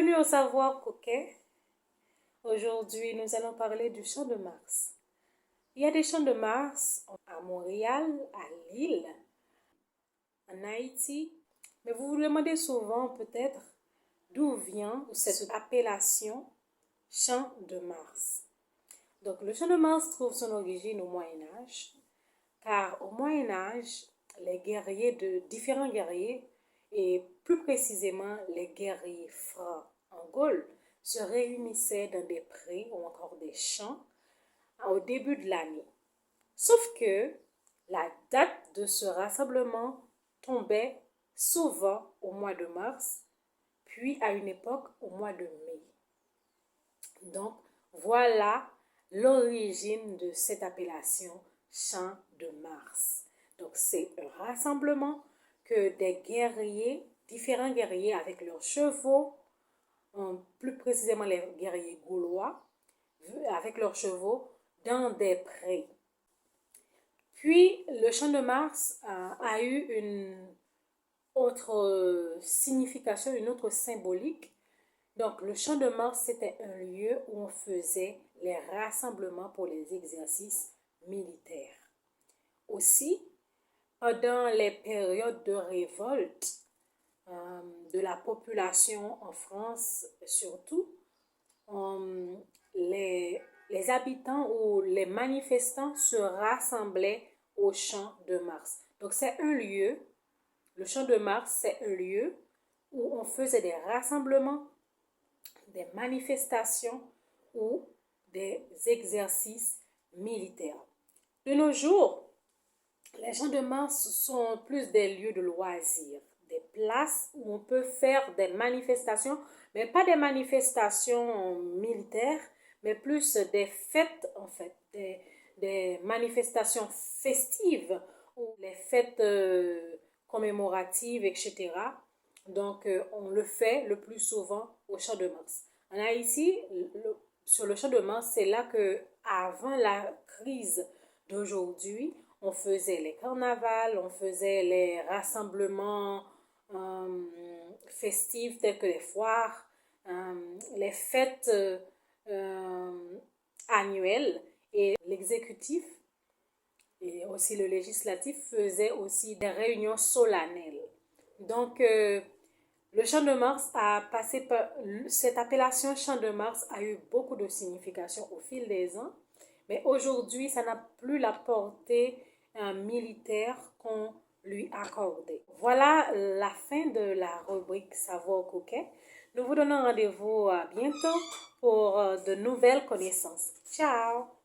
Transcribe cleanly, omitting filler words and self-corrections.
Bienvenue au Savoir Coquet. Aujourd'hui, nous allons parler du Champ de Mars. Il y a des champs de Mars à Montréal, à Lille, en Haïti. Mais vous vous demandez souvent peut-être d'où vient cette appellation Champ de Mars. Donc, le Champ de Mars trouve son origine au Moyen Âge, car au Moyen Âge, différents guerriers, et plus précisément les guerriers francs en Gaule, se réunissaient dans des prés ou encore des champs au début de l'année. Sauf que la date de ce rassemblement tombait souvent au mois de mars, puis à une époque au mois de mai. Donc, voilà l'origine de cette appellation Champ de Mars. Donc, c'est un rassemblement que différents guerriers avec leurs chevaux, plus précisément les guerriers gaulois, avec leurs chevaux, dans des prés. Puis, le Champ de Mars a eu une autre signification, une autre symbolique. Donc, le Champ de Mars, c'était un lieu où on faisait les rassemblements pour les exercices militaires. Aussi, pendant les périodes de révolte de la population en France, surtout, les habitants ou les manifestants se rassemblaient au Champ de Mars. Donc, c'est un lieu, le Champ de Mars, c'est un lieu où on faisait des rassemblements, des manifestations ou des exercices militaires. De nos jours, les Champs de Mars sont plus des lieux de loisirs, des places où on peut faire des manifestations, mais pas des manifestations militaires, mais plus des fêtes en fait, des manifestations festives ou les fêtes commémoratives, etc. Donc, on le fait le plus souvent au Champ de Mars. En Haïti, sur le Champ de Mars, c'est là que, avant la crise d'aujourd'hui, on faisait les carnavals, on faisait les rassemblements festifs tels que les foires, les fêtes annuelles, et l'exécutif et aussi le législatif faisaient aussi des réunions solennelles. Donc, le Champ de Mars a passé par... Cette appellation Champ de Mars a eu beaucoup de signification au fil des ans, mais aujourd'hui, ça n'a plus la portée militaire qu'on lui accordait. Voilà la fin de la rubrique Savoir Coquet. Nous vous donnons rendez-vous bientôt pour de nouvelles connaissances. Ciao!